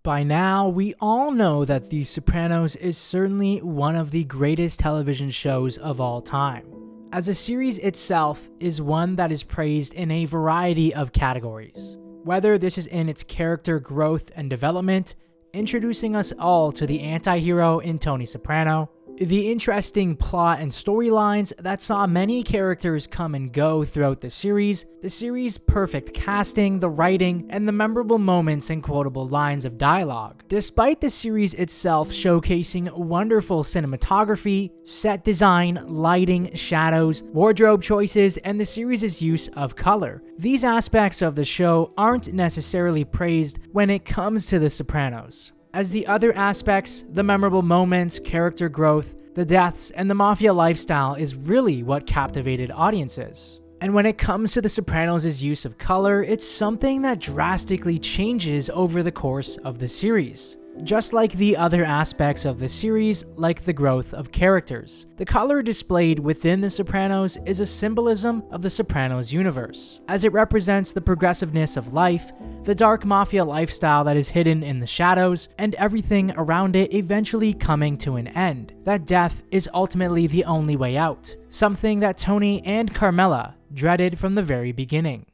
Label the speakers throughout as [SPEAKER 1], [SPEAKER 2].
[SPEAKER 1] By now, we all know that The Sopranos is certainly one of the greatest television shows of all time, as a series itself is one that is praised in a variety of categories. Whether this is in its character growth and development, introducing us all to the anti-hero in Tony Soprano, the interesting plot and storylines that saw many characters come and go throughout the series' perfect casting, the writing, and the memorable moments and quotable lines of dialogue. Despite the series itself showcasing wonderful cinematography, set design, lighting, shadows, wardrobe choices, and the series' use of color, these aspects of the show aren't necessarily praised when it comes to The Sopranos, as the other aspects, the memorable moments, character growth, the deaths, and the mafia lifestyle is really what captivated audiences. And when it comes to The Sopranos' use of color, it's something that drastically changes over the course of the series. Just like the other aspects of the series, like the growth of characters, the color displayed within The Sopranos is a symbolism of the Sopranos universe, as it represents the progressiveness of life, the dark mafia lifestyle that is hidden in the shadows, and everything around it eventually coming to an end. That death is ultimately the only way out, something that Tony and Carmela dreaded from the very beginning.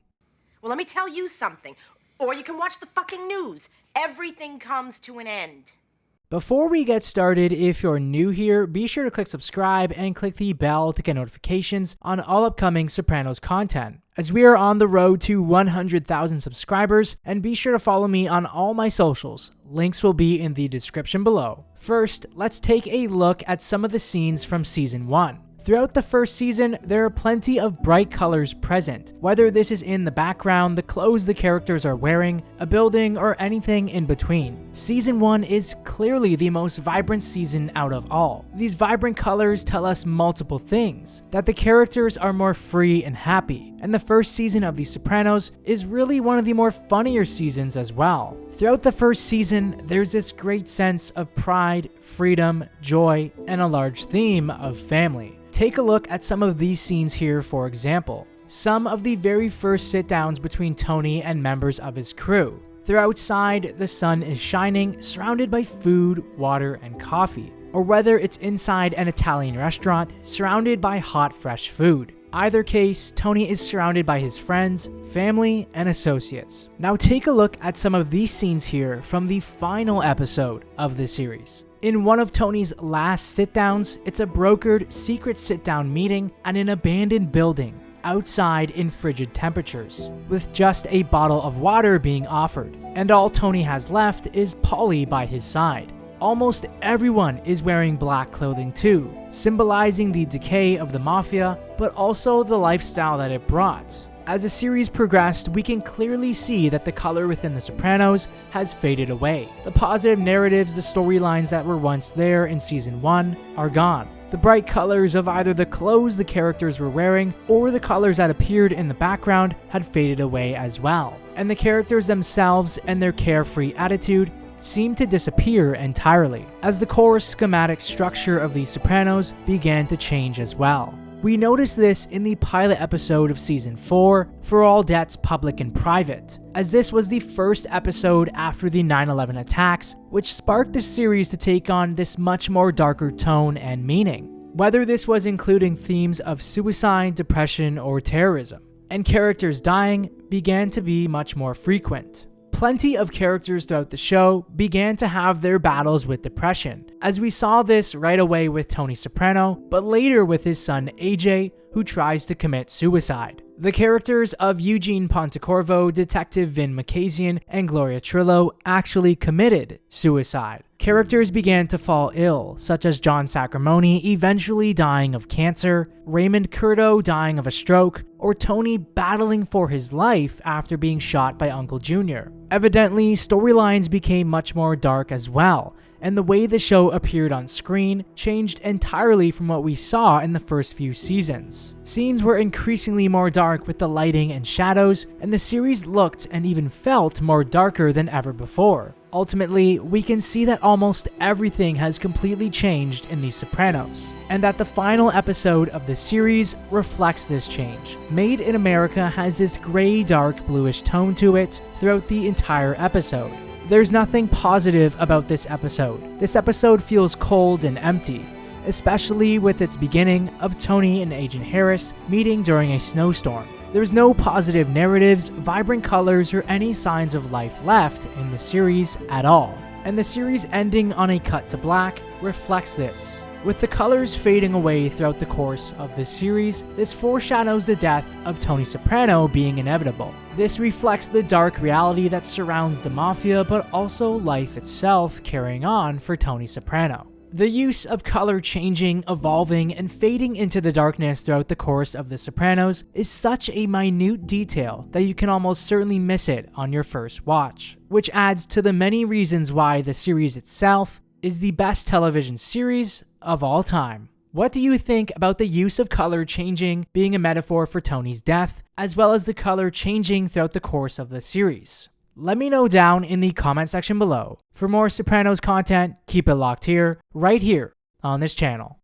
[SPEAKER 2] Well, let me tell you something. Or you can watch the fucking news. Everything comes to an end.
[SPEAKER 1] Before we get started, if you're new here, be sure to click subscribe and click the bell to get notifications on all upcoming Sopranos content, as we are on the road to 100,000 subscribers, and be sure to follow me on all my socials. Links will be in the description below. First, let's take a look at some of the scenes from Season 1. Throughout the first season, there are plenty of bright colors present, whether this is in the background, the clothes the characters are wearing, a building, or anything in between. Season 1 is clearly the most vibrant season out of all. These vibrant colors tell us multiple things, that the characters are more free and happy, and the first season of The Sopranos is really one of the more funnier seasons as well. Throughout the first season, there's this great sense of pride, freedom, joy, and a large theme of family. Take a look at some of these scenes here, for example. Some of the very first sit-downs between Tony and members of his crew. They're outside, the sun is shining, surrounded by food, water, and coffee. Or whether it's inside an Italian restaurant, surrounded by hot, fresh food. Either case, Tony is surrounded by his friends, family, and associates. Now take a look at some of these scenes here from the final episode of the series. In one of Tony's last sit-downs, it's a brokered secret sit-down meeting at an abandoned building, outside in frigid temperatures, with just a bottle of water being offered, and all Tony has left is Paulie by his side. Almost everyone is wearing black clothing too, symbolizing the decay of the mafia, but also the lifestyle that it brought. As the series progressed, we can clearly see that the color within The Sopranos has faded away. The positive narratives, the storylines that were once there in Season 1 are gone. The bright colors of either the clothes the characters were wearing or the colors that appeared in the background had faded away as well. And the characters themselves and their carefree attitude seemed to disappear entirely, as the core schematic structure of The Sopranos began to change as well. We noticed this in the pilot episode of Season 4, For All Debts Public and Private, as this was the first episode after the 9/11 attacks, which sparked the series to take on this much more darker tone and meaning, whether this was including themes of suicide, depression, or terrorism. And characters dying began to be much more frequent. Plenty of characters throughout the show began to have their battles with depression, as we saw this right away with Tony Soprano, but later with his son AJ, who tries to commit suicide. The characters of Eugene Pontecorvo, Detective Vin Makazian, and Gloria Trillo actually committed suicide. Characters began to fall ill, such as John Sacramone eventually dying of cancer, Raymond Curto dying of a stroke, or Tony battling for his life after being shot by Uncle Junior. Evidently, storylines became much more dark as well, and the way the show appeared on screen changed entirely from what we saw in the first few seasons. Scenes were increasingly more dark with the lighting and shadows, and the series looked and even felt more darker than ever before. Ultimately, we can see that almost everything has completely changed in The Sopranos, and that the final episode of the series reflects this change. Made in America has this gray, dark, bluish tone to it throughout the entire episode. There's nothing positive about this episode. This episode feels cold and empty, especially with its beginning of Tony and Agent Harris meeting during a snowstorm. There's no positive narratives, vibrant colors, or any signs of life left in the series at all. And the series ending on a cut to black reflects this. With the colors fading away throughout the course of the series, this foreshadows the death of Tony Soprano being inevitable. This reflects the dark reality that surrounds the mafia, but also life itself carrying on for Tony Soprano. The use of color changing, evolving, and fading into the darkness throughout the course of The Sopranos is such a minute detail that you can almost certainly miss it on your first watch, which adds to the many reasons why the series itself is the best television series of all time. What do you think about the use of color changing being a metaphor for Tony's death, as well as the color changing throughout the course of the series? Let me know down in the comment section below. For more Sopranos content, keep it locked here, right here on this channel.